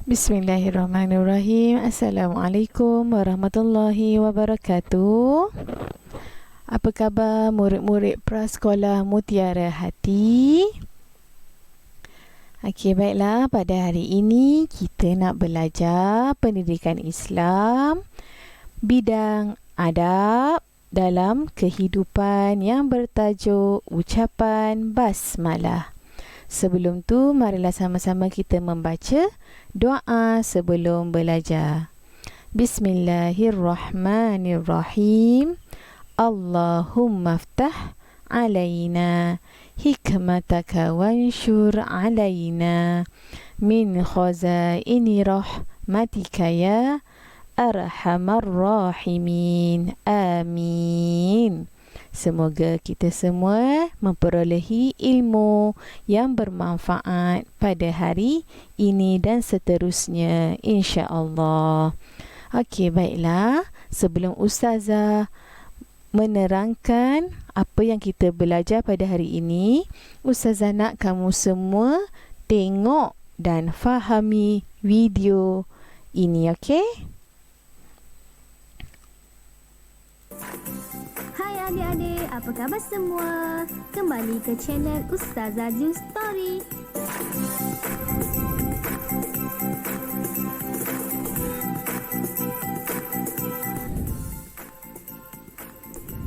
Bismillahirrahmanirrahim. Assalamualaikum warahmatullahi wabarakatuh. Apa khabar murid-murid Prasekolah Mutiara Hati? Okey, baiklah. Pada hari ini kita nak belajar pendidikan Islam bidang adab dalam kehidupan yang bertajuk ucapan basmalah. Sebelum tu, marilah sama-sama kita membaca doa sebelum belajar. Bismillahirrahmanirrahim. Allahumma ftah alaina hikmataka wanshur alaina min khazaini rahmatika ya arhamar rahimin. Amin. Semoga kita semua memperolehi ilmu yang bermanfaat pada hari ini dan seterusnya, insya-Allah. Okey, baiklah. Sebelum Ustazah menerangkan apa yang kita belajar pada hari ini, Ustazah nak kamu semua tengok dan fahami video ini, okey? Hai adik-adik, apa khabar semua? Kembali ke channel Ustazah Ju Story.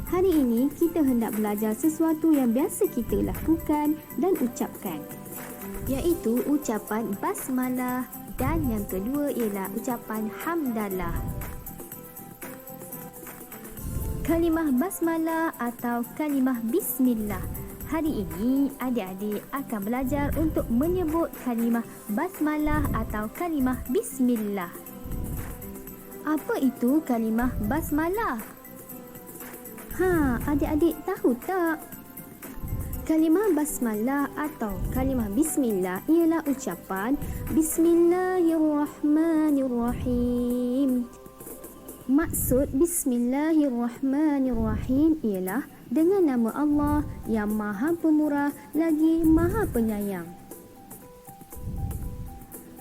Hari ini kita hendak belajar sesuatu yang biasa kita lakukan dan ucapkan, iaitu ucapan basmalah, dan yang kedua ialah ucapan hamdalah. Kalimah basmalah atau kalimah bismillah. Hari ini adik-adik akan belajar untuk menyebut kalimah basmalah atau kalimah bismillah. Apa itu kalimah basmalah? Adik-adik tahu tak? Kalimah basmalah atau kalimah bismillah ialah ucapan Bismillahirrahmanirrahim. Maksud Bismillahirrahmanirrahim ialah dengan nama Allah yang Maha Pemurah lagi Maha Penyayang.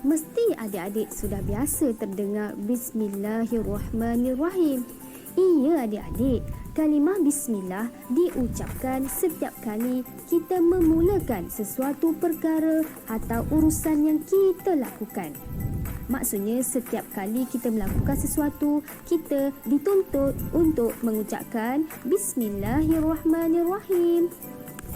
Mesti adik-adik sudah biasa terdengar Bismillahirrahmanirrahim. Iya adik-adik, kalimah bismillah diucapkan setiap kali kita memulakan sesuatu perkara atau urusan yang kita lakukan. Maksudnya setiap kali kita melakukan sesuatu, kita dituntut untuk mengucapkan Bismillahirrahmanirrahim.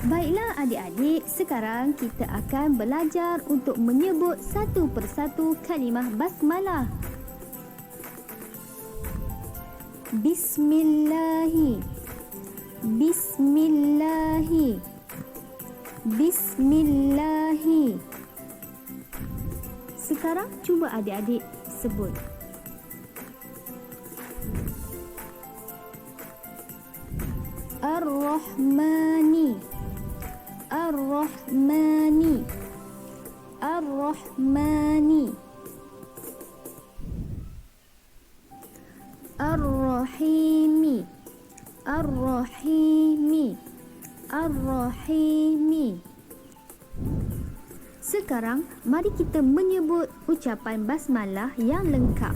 Baiklah adik-adik, sekarang kita akan belajar untuk menyebut satu persatu kalimah basmalah. Bismillahi, Bismillahi, Bismillahi. Sekarang cuba adik-adik sebut. Ar-Rahmani, Ar-Rahmani, Ar-Rahmani. Ar-Rahimi, Ar-Rahimi, Ar-Rahimi. Sekarang, mari kita menyebut ucapan basmalah yang lengkap.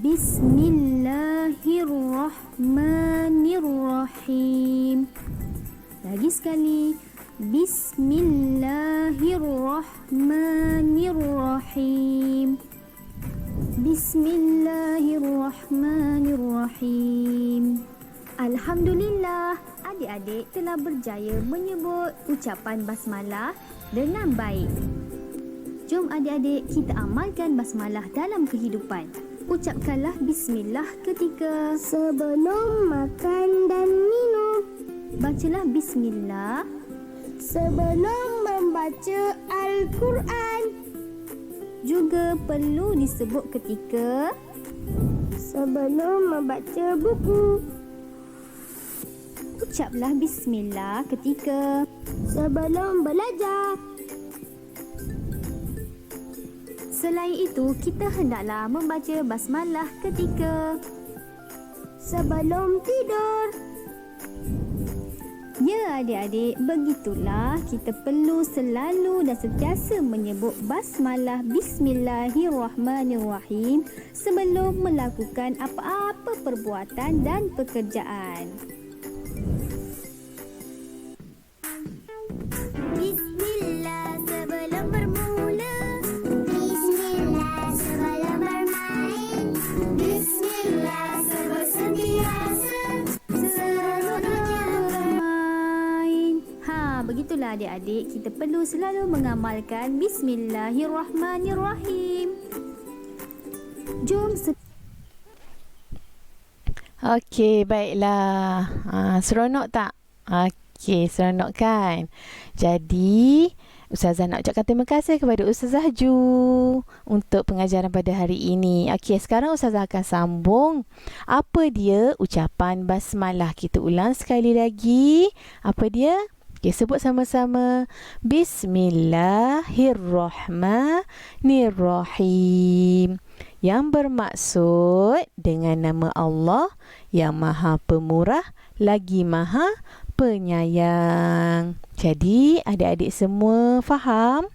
Bismillahirrahmanirrahim. Lagi sekali. Bismillahirrahmanirrahim. Bismillahirrahmanirrahim. Alhamdulillah, adik-adik telah berjaya menyebut ucapan basmalah dengan baik. Jom adik-adik kita amalkan basmalah dalam kehidupan. Ucapkanlah bismillah ketika sebelum makan dan minum. Bacalah bismillah sebelum membaca Al-Quran. Juga perlu disebut ketika sebelum membaca buku. Ucaplah bismillah ketika sebelum belajar. Selain itu, kita hendaklah membaca basmalah ketika sebelum tidur, Ya adik-adik, begitulah kita perlu selalu dan sentiasa menyebut basmalah Bismillahirrahmanirrahim sebelum melakukan apa-apa perbuatan dan pekerjaan. Bismillah sebelum bermula. Bismillah sebelum bermain. Bismillah sebelum sentiasa seluruhnya Bermain. Begitulah adik-adik, kita perlu selalu mengamalkan Bismillahirrahmanirrahim. Jom Okey, baiklah. Seronok tak? Okey, seronok kan? Jadi, Ustazah nak ucapkan terima kasih kepada Ustazah Ju untuk pengajaran pada hari ini. Okey, sekarang Ustazah akan sambung. Apa dia ucapan basmalah? Kita ulang sekali lagi. Apa dia? Okey, sebut sama-sama. Bismillahirrahmanirrahim. Yang bermaksud dengan nama Allah yang Maha Pemurah lagi Maha Penyayang. Jadi, adik-adik semua faham?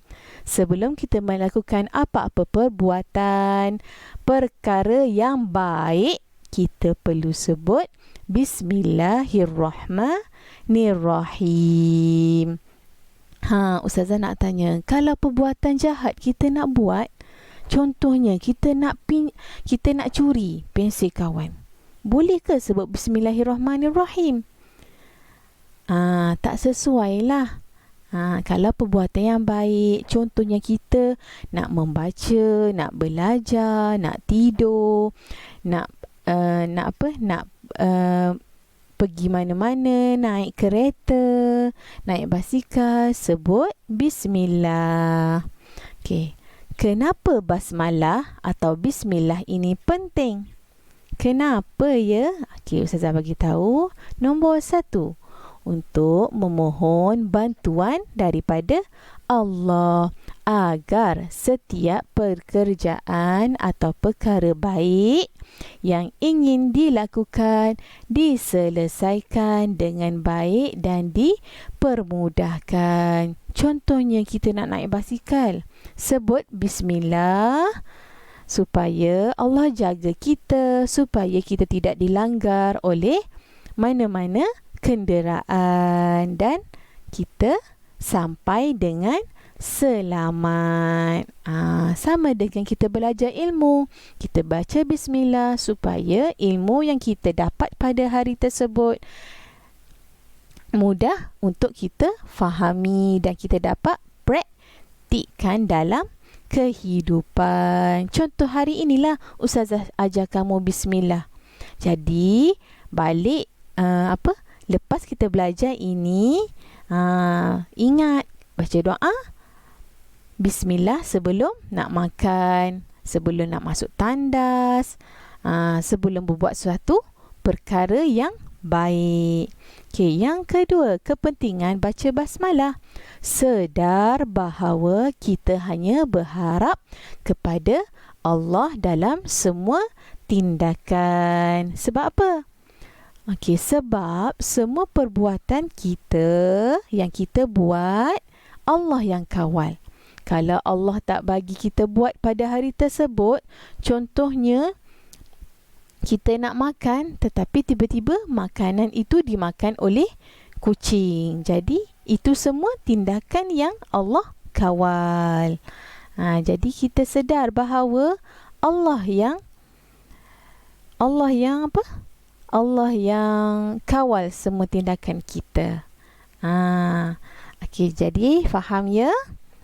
Sebelum kita melakukan apa-apa perbuatan, perkara yang baik, kita perlu sebut Bismillahirrahmanirrahim. Ustazah nak tanya, kalau perbuatan jahat kita nak buat, contohnya kita nak curi pensel kawan, boleh ke sebut Bismillahirrahmanirrahim? Tak sesuai lah. Kalau perbuatan yang baik, contohnya kita nak membaca, nak belajar, nak tidur, nak pergi mana-mana, naik kereta, naik basikal, sebut Bismillah. Okey. Kenapa basmalah atau bismillah ini penting? Kenapa ya? Okey, Ustazah bagi tahu. Nombor 1, untuk memohon bantuan daripada Allah agar setiap pekerjaan atau perkara baik yang ingin dilakukan diselesaikan dengan baik dan dipermudahkan. Contohnya kita nak naik basikal, sebut bismillah supaya Allah jaga kita, supaya kita tidak dilanggar oleh mana-mana kenderaan dan kita sampai dengan selamat. Sama dengan kita belajar ilmu, kita baca bismillah supaya ilmu yang kita dapat pada hari tersebut mudah untuk kita fahami dan kita dapat praktikkan dalam kehidupan. Contoh hari inilah Ustazah ajar kamu bismillah. Jadi balik lepas kita belajar ini, ingat baca doa bismillah sebelum nak makan, sebelum nak masuk tandas, sebelum berbuat suatu perkara yang baik. Okey, yang kedua, kepentingan baca basmalah. Sedar bahawa kita hanya berharap kepada Allah dalam semua tindakan. Sebab apa? Okey, sebab semua perbuatan kita yang kita buat, Allah yang kawal. Kalau Allah tak bagi kita buat pada hari tersebut, contohnya kita nak makan tetapi tiba-tiba makanan itu dimakan oleh kucing. Jadi itu semua tindakan yang Allah kawal. Jadi kita sedar bahawa Allah yang kawal semua tindakan kita. Okey, jadi faham ya?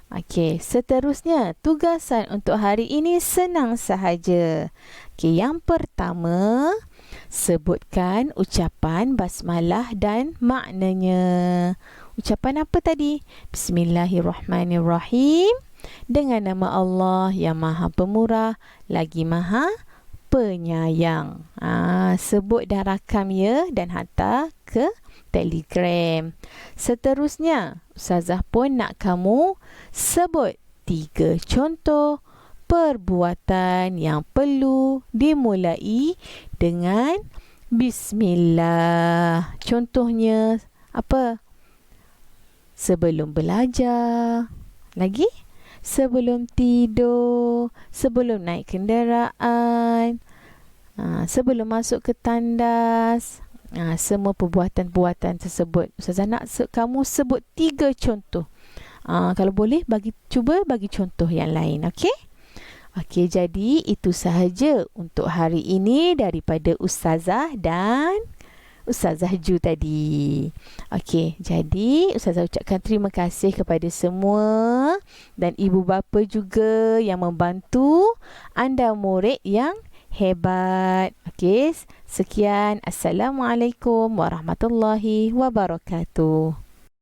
Okey, seterusnya tugasan untuk hari ini senang sahaja. Okey, yang pertama, sebutkan ucapan basmalah dan maknanya. Ucapan apa tadi? Bismillahirrahmanirrahim. Dengan nama Allah yang Maha Pemurah lagi Maha Penyayang. Sebut dan rakam ya dan hantar ke Telegram. Seterusnya, Ustazah pun nak kamu sebut 3 contoh perbuatan yang perlu dimulai dengan bismillah. Contohnya Apa? Sebelum belajar. Lagi? Sebelum tidur. Sebelum naik kenderaan. Sebelum masuk ke tandas. Semua perbuatan-perbuatan tersebut. Ustazah nak kamu sebut 3 contoh. Kalau boleh, cuba bagi contoh yang lain. Okey? Okey, jadi itu sahaja untuk hari ini daripada Ustazah dan Ustazah Ju tadi. Okey, jadi Ustazah ucapkan terima kasih kepada semua dan ibu bapa juga yang membantu anda murid yang hebat. Okey, sekian. Assalamualaikum warahmatullahi wabarakatuh.